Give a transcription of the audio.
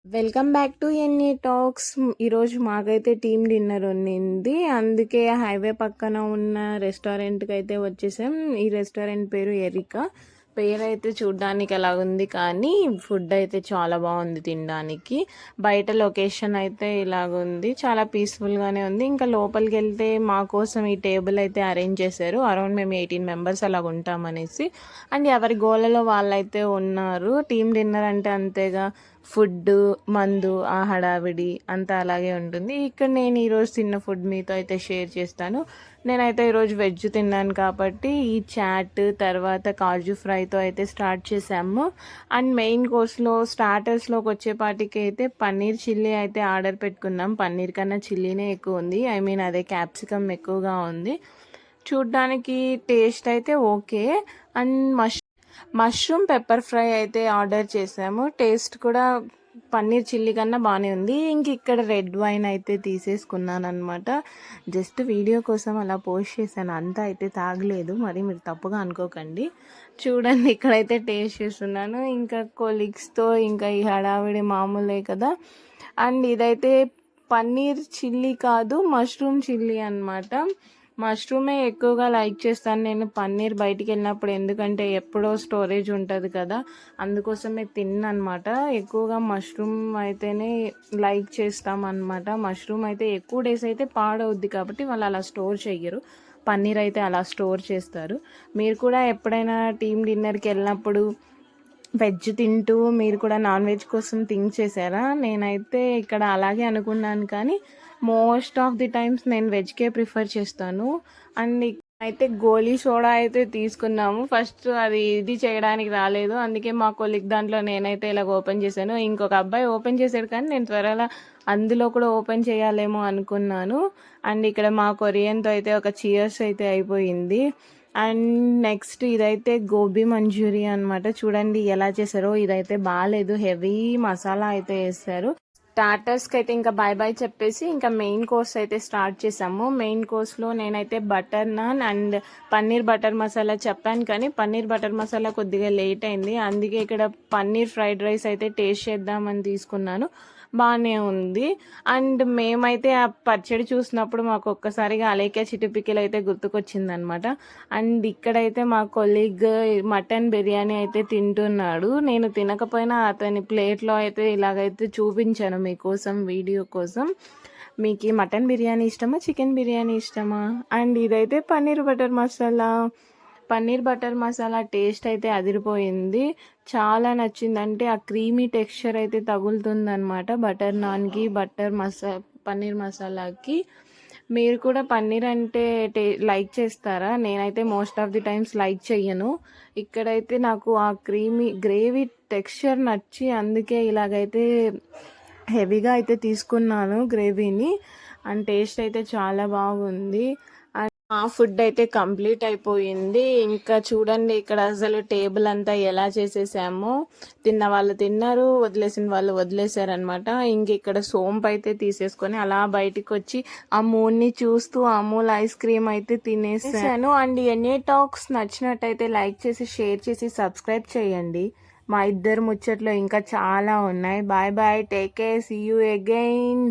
Welcome back to ఎన్ఏ talks. ఈరోజు మాకైతే team dinner ఉన్నింది, అందుకే హైవే పక్కన ఉన్న రెస్టారెంట్కి అయితే వచ్చేసాం. ఈ రెస్టారెంట్ పేరు ఎరికా. పేరు అయితే చూడ్డానికి అలా ఉంది, కానీ ఫుడ్ అయితే చాలా బాగుంది తినడానికి. బయట లొకేషన్ అయితే ఇలాగుంది, చాలా పీస్ఫుల్గానే ఉంది. ఇంకా లోపలికి వెళ్తే మా కోసం ఈ టేబుల్ అయితే అరేంజ్ చేశారు. అరౌండ్ మేము 18 మెంబర్స్ అలాగ ఉంటామనేసి. అండ్ ఎవరి గోలలో వాళ్ళైతే ఉన్నారు. టీమ్ డిన్నర్ అంటే అంతేగా, ఫుడ్, మందు, ఆ హడావిడి అంతా అలాగే ఉంటుంది. ఇక్కడ నేను ఈరోజు తిన్న ఫుడ్ మీతో అయితే షేర్ చేస్తాను. నేనైతే ఈరోజు వెజ్ తిన్నాను కాబట్టి ఈ చాట్ తర్వాత కాజు ఫ్రైతో అయితే స్టార్ట్ చేసాము. అండ్ మెయిన్ కోర్స్లో స్టార్టర్స్లోకి వచ్చేపాటికి అయితే పన్నీర్ చిల్లీ అయితే ఆర్డర్ పెట్టుకున్నాం. పన్నీర్ కన్నా చిల్లీనే ఎక్కువ ఉంది, అదే క్యాప్సికమ్ ఎక్కువగా ఉంది. చూడ్డానికి టేస్ట్ అయితే okay. And mushroom pepper fry అయితే ఆర్డర్ చేసాము. టేస్ట్ కూడా పన్నీర్ చిల్లీ కన్నా బాగానే ఉంది. ఇంక ఇక్కడ రెడ్ వైన్ అయితే తీసేసుకున్నాను అనమాట. జస్ట్ వీడియో కోసం అలా పోస్ట్ చేశాను, అంతా అయితే తాగలేదు, మరి మీరు తప్పుగా అనుకోకండి. చూడండి, ఇక్కడైతే టేస్ట్ చేస్తున్నాను. ఇంకా కొలీగ్స్తో ఇంకా ఈ హడావిడి మామూలే కదా. అండ్ ఇదైతే పన్నీర్ చిల్లీ కాదు, మష్రూమ్ చిల్లీ అనమాట. మష్రూమే ఎక్కువగా లైక్ చేస్తాను నేను పన్నీర్ బయటికి వెళ్ళినప్పుడు, ఎందుకంటే ఎప్పుడో స్టోరేజ్ ఉంటుంది కదా, అందుకోసమే తిన్నమాట. ఎక్కువగా మష్రూమ్ అయితేనే లైక్ చేస్తామన్నమాట. మష్రూమ్ అయితే ఎక్కువ డేస్ అయితే పాడవుద్ది కాబట్టి వాళ్ళు అలా స్టోర్ చెయ్యరు. పన్నీర్ అయితే అలా స్టోర్ చేస్తారు. మీరు కూడా ఎప్పుడైనా టీమ్ డిన్నర్కి వెళ్ళినప్పుడు వెజ్ తింటూ మీరు కూడా నాన్ వెజ్ కోసం థింక్ చేశారా? నేనైతే ఇక్కడ అలాగే అనుకున్నాను, కానీ మోస్ట్ ఆఫ్ ది టైమ్స్ నేను వెజ్కే ప్రిఫర్ చేస్తాను. అండ్ అయితే గోలీ సోడా అయితే తీసుకున్నాము. ఫస్ట్ అది ఇది చేయడానికి రాలేదు, అందుకే మా కొలిక్ దాంట్లో నేనైతే ఇలాగ ఓపెన్ చేశాను. ఇంకొక అబ్బాయి ఓపెన్ చేశాడు, కానీ నేను త్వరలో అందులో కూడా ఓపెన్ చేయాలేమో అనుకున్నాను. అండ్ ఇక్కడ మా కొరియన్తో అయితే ఒక చీర్స్ అయితే అయిపోయింది. అండ్ నెక్స్ట్ ఇదైతే గోబీ మంచూరియా అనమాట. చూడండి ఎలా చేశారో. ఇదైతే బాగాలేదు, హెవీ మసాలా అయితే వేస్తారు. స్టార్టర్స్కి అయితే ఇంకా బాయ్ బాయ్ చెప్పేసి ఇంకా మెయిన్ కోర్స్ అయితే స్టార్ట్ చేసాము. మెయిన్ కోర్స్లో నేనైతే butter non and paneer butter masala చెప్పాను, కానీ పన్నీర్ బటర్ మసాలా కొద్దిగా లేట్ అయింది, అందుకే ఇక్కడ పన్నీర్ ఫ్రైడ్ రైస్ అయితే టేస్ట్ చేద్దామని తీసుకున్నాను. బాగానే ఉంది. అండ్ మేమైతే ఆ పచ్చడి చూసినప్పుడు మాకు ఒక్కసారిగా అలేఖ్య చిటిపికలు అయితే గుర్తుకొచ్చింది అనమాట. అండ్ ఇక్కడైతే మా కొలీగ్ మటన్ బిర్యానీ అయితే తింటున్నాడు. నేను తినకపోయినా అతని ప్లేట్లో అయితే ఇలాగైతే చూపించాను మీకోసం, వీడియో కోసం. మీకు మటన్ బిర్యానీ ఇష్టమా, చికెన్ బిర్యానీ ఇష్టమా? అండ్ ఇదైతే paneer butter masala. Paneer butter masala taste అయితే అదిరిపోయింది, చాలా నచ్చింది. అంటే ఆ క్రీమీ టెక్స్చర్ అయితే తగులుతుందనమాట బటర్ నాన్కి, పన్నీర్ మసాలాకి. మీరు కూడా పన్నీర్ అంటే లైక్ చేస్తారా? నేనైతే most of the times like చెయ్యను. ఇక్కడైతే నాకు ఆ గ్రేవీ టెక్స్చర్ నచ్చి అందుకే ఇలాగైతే హెవీగా అయితే తీసుకున్నాను గ్రేవీని. అండ్ టేస్ట్ అయితే చాలా బాగుంది. ఆ ఫుడ్ అయితే కంప్లీట్ అయిపోయింది. ఇంకా చూడండి ఇక్కడ అసలు టేబుల్ అంతా ఎలా చేసేసామో. తిన్న వాళ్ళు తిన్నారు, వదిలేసిన వాళ్ళు వదిలేశారనమాట. ఇంక ఇక్కడ సోంపు అయితే తీసేసుకొని అలా బయటికి వచ్చి ఆ మూన్ని చూస్తూ అమూల్ ఐస్ క్రీమ్ అయితే తినేసాను. అండ్ ఎన్ఏ టాక్స్ నచ్చినట్టయితే లైక్ చేసి, షేర్ చేసి, సబ్స్క్రైబ్ చేయండి. మా ఇద్దరు ముచ్చట్లు ఇంకా చాలా ఉన్నాయి. Bye bye, take care, see you again.